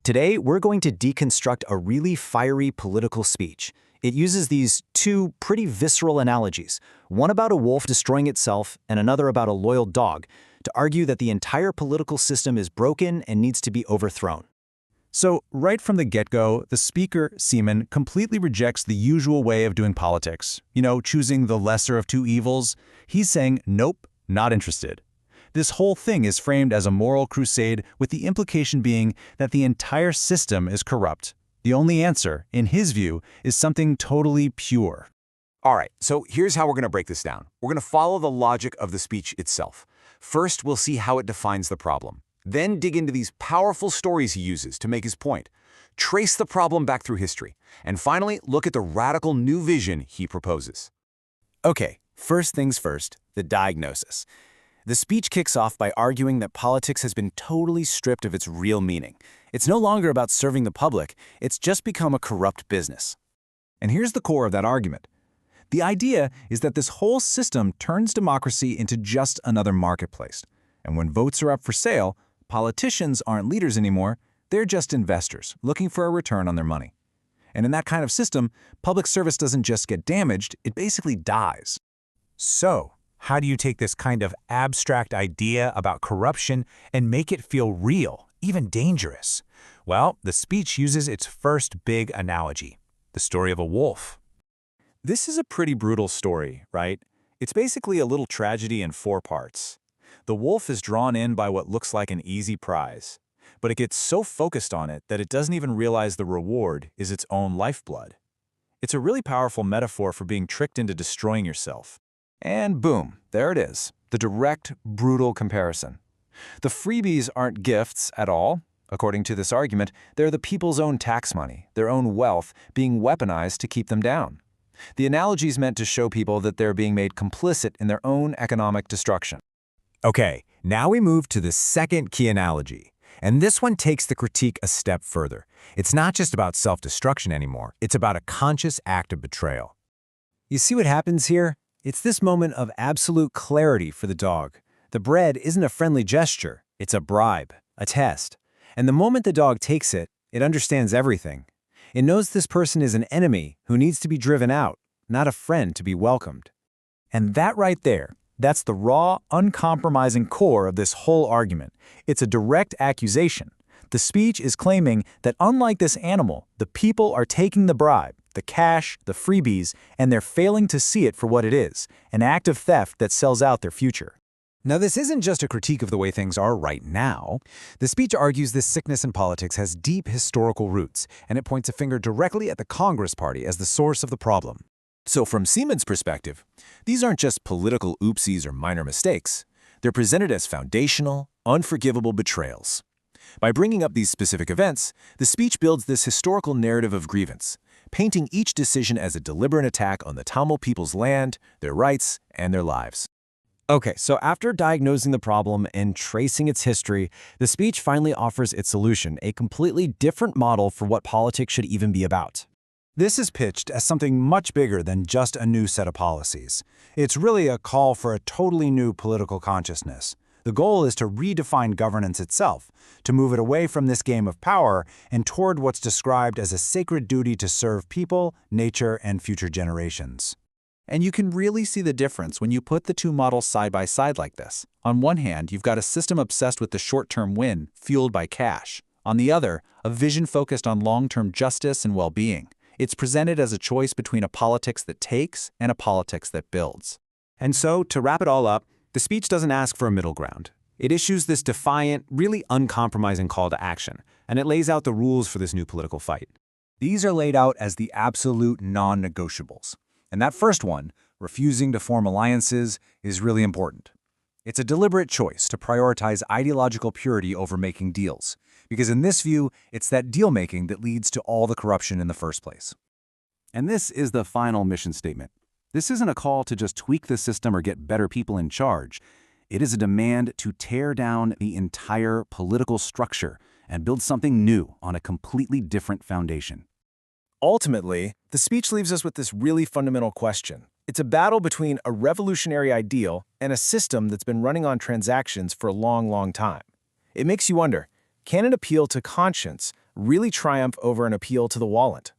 Today, we're going to deconstruct a really fiery political speech. It uses these two pretty visceral analogies, one about a wolf destroying itself and another about a loyal dog, to argue that the entire political system is broken and needs to be overthrown. So, right from the get-go, the speaker, Seeman, completely rejects the usual way of doing politics. Choosing the lesser of two evils. He's saying, nope, not interested. This whole thing is framed as a moral crusade, with the implication being that the entire system is corrupt. The only answer, in his view, is something totally pure. All right, so here's how we're going to break this down. We're going to follow the logic of the speech itself. First, we'll see how it defines the problem. Then dig into these powerful stories he uses to make his point. Trace the problem back through history. And finally, look at the radical new vision he proposes. Okay, first things first, the diagnosis. The speech kicks off by arguing that politics has been totally stripped of its real meaning. It's no longer about serving the public, it's just become a corrupt business. And here's the core of that argument. The idea is that this whole system turns democracy into just another marketplace. And when votes are up for sale, politicians aren't leaders anymore, they're just investors looking for a return on their money. And in that kind of system, public service doesn't just get damaged, it basically dies. So, how do you take this kind of abstract idea about corruption and make it feel real, even dangerous? Well, the speech uses its first big analogy, the story of a wolf. This is a pretty brutal story, right? It's basically a little tragedy in 4 parts. The wolf is drawn in by what looks like an easy prize, but it gets so focused on it that it doesn't even realize the reward is its own lifeblood. It's a really powerful metaphor for being tricked into destroying yourself. And boom, there it is, the direct, brutal comparison. The freebies aren't gifts at all. According to this argument, they're the people's own tax money, their own wealth, being weaponized to keep them down. The analogy is meant to show people that they're being made complicit in their own economic destruction. Okay, now we move to the second key analogy. And this one takes the critique a step further. It's not just about self-destruction anymore, it's about a conscious act of betrayal. You see what happens here? It's this moment of absolute clarity for the dog. The bread isn't a friendly gesture, it's a bribe, a test. And the moment the dog takes it, it understands everything. It knows this person is an enemy who needs to be driven out, not a friend to be welcomed. And that right there, that's the raw, uncompromising core of this whole argument. It's a direct accusation. The speech is claiming that unlike this animal, the people are taking the bribe, the cash, the freebies, and they're failing to see it for what it is, an act of theft that sells out their future. Now, this isn't just a critique of the way things are right now. The speech argues this sickness in politics has deep historical roots, and it points a finger directly at the Congress Party as the source of the problem. So from Seeman's perspective, these aren't just political oopsies or minor mistakes. They're presented as foundational, unforgivable betrayals. By bringing up these specific events, the speech builds this historical narrative of grievance, painting each decision as a deliberate attack on the Tamil people's land, their rights, and their lives. Okay, so after diagnosing the problem and tracing its history, the speech finally offers its solution, a completely different model for what politics should even be about. This is pitched as something much bigger than just a new set of policies. It's really a call for a totally new political consciousness. The goal is to redefine governance itself, to move it away from this game of power and toward what's described as a sacred duty to serve people, nature, and future generations. And you can really see the difference when you put the two models side by side like this. On one hand, you've got a system obsessed with the short-term win, fueled by cash. On the other, a vision focused on long-term justice and well-being. It's presented as a choice between a politics that takes and a politics that builds. And so, to wrap it all up, the speech doesn't ask for a middle ground. It issues this defiant, really uncompromising call to action, and it lays out the rules for this new political fight. These are laid out as the absolute non-negotiables. And that first one, refusing to form alliances, is really important. It's a deliberate choice to prioritize ideological purity over making deals, because in this view, it's that deal-making that leads to all the corruption in the first place. And this is the final mission statement. This isn't a call to just tweak the system or get better people in charge. It is a demand to tear down the entire political structure and build something new on a completely different foundation. Ultimately, the speech leaves us with this really fundamental question. It's a battle between a revolutionary ideal and a system that's been running on transactions for a long, long time. It makes you wonder, can it appeal to conscience, really triumph over an appeal to the wallet.